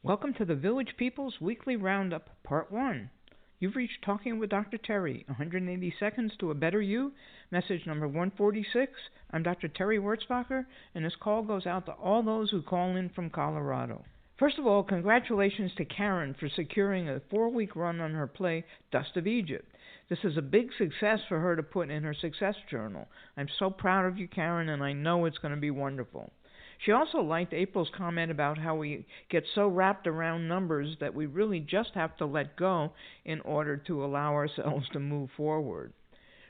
Welcome to the Village People's Weekly Roundup, Part 1. You've reached Talking with Dr. Terry, 180 Seconds to a Better You, message number 146. I'm Dr. Terry Wurzbacher, and this call goes out to all those who call in from Colorado. First of all, congratulations to Karen for securing a 4-week run on her play, Dust of Egypt. This is a big success for her to put in her success journal. I'm so proud of you, Karen, and I know it's going to be wonderful. She also liked April's comment about how we get so wrapped around numbers that we really just have to let go in order to allow ourselves to move forward.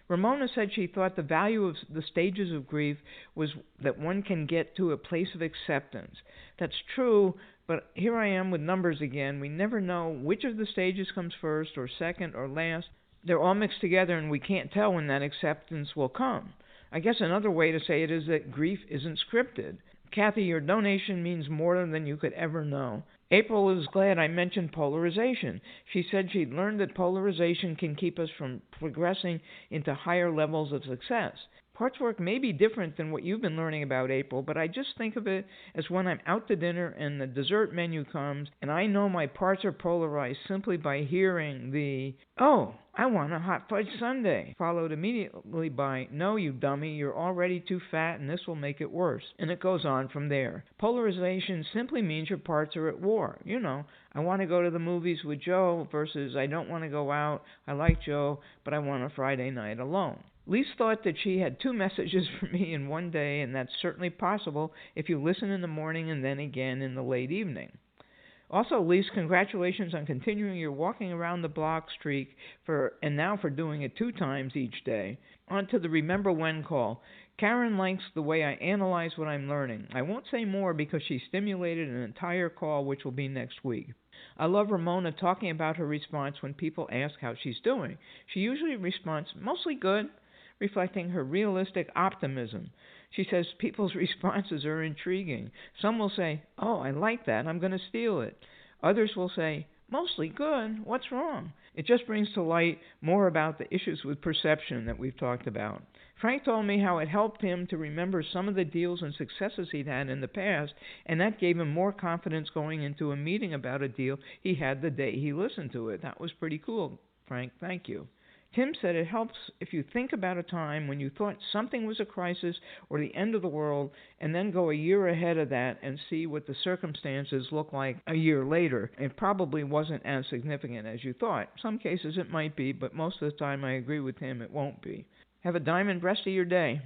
Ramona said she thought the value of the stages of grief was that one can get to a place of acceptance. That's true, but here I am with numbers again. We never know which of the stages comes first or second or last. They're all mixed together and we can't tell when that acceptance will come. I guess another way to say it is that grief isn't scripted. Kathy, your donation means more than you could ever know. April is glad I mentioned polarization. She said she'd learned that polarization can keep us from progressing into higher levels of success. Parts work may be different than what you've been learning about, April, but I just think of it as when I'm out to dinner and the dessert menu comes and I know my parts are polarized simply by hearing the, "Oh, I want a hot fudge sundae," followed immediately by, "No, you dummy, you're already too fat and this will make it worse." And it goes on from there. Polarization simply means your parts are at war. You know, I want to go to the movies with Joe versus I don't want to go out. I like Joe, but I want a Friday night alone. Lise thought that she had 2 messages for me in one day, and that's certainly possible if you listen in the morning and then again in the late evening. Also, Lise, congratulations on continuing your walking around the block streak and now for doing it 2 times each day. On to the Remember When call. Karen likes the way I analyze what I'm learning. I won't say more because she stimulated an entire call, which will be next week. I love Ramona talking about her response when people ask how she's doing. She usually responds, "Mostly good," reflecting her realistic optimism. She says people's responses are intriguing. Some will say, "Oh, I like that, I'm going to steal it." Others will say, "Mostly good, what's wrong?" It just brings to light more about the issues with perception that we've talked about. Frank told me how it helped him to remember some of the deals and successes he'd had in the past, and that gave him more confidence going into a meeting about a deal he had the day he listened to it. That was pretty cool, Frank. Thank you. Tim said it helps if you think about a time when you thought something was a crisis or the end of the world, and then go a year ahead of that and see what the circumstances look like a year later. It probably wasn't as significant as you thought. Some cases it might be, but most of the time I agree with him, it won't be. Have a diamond rest of your day.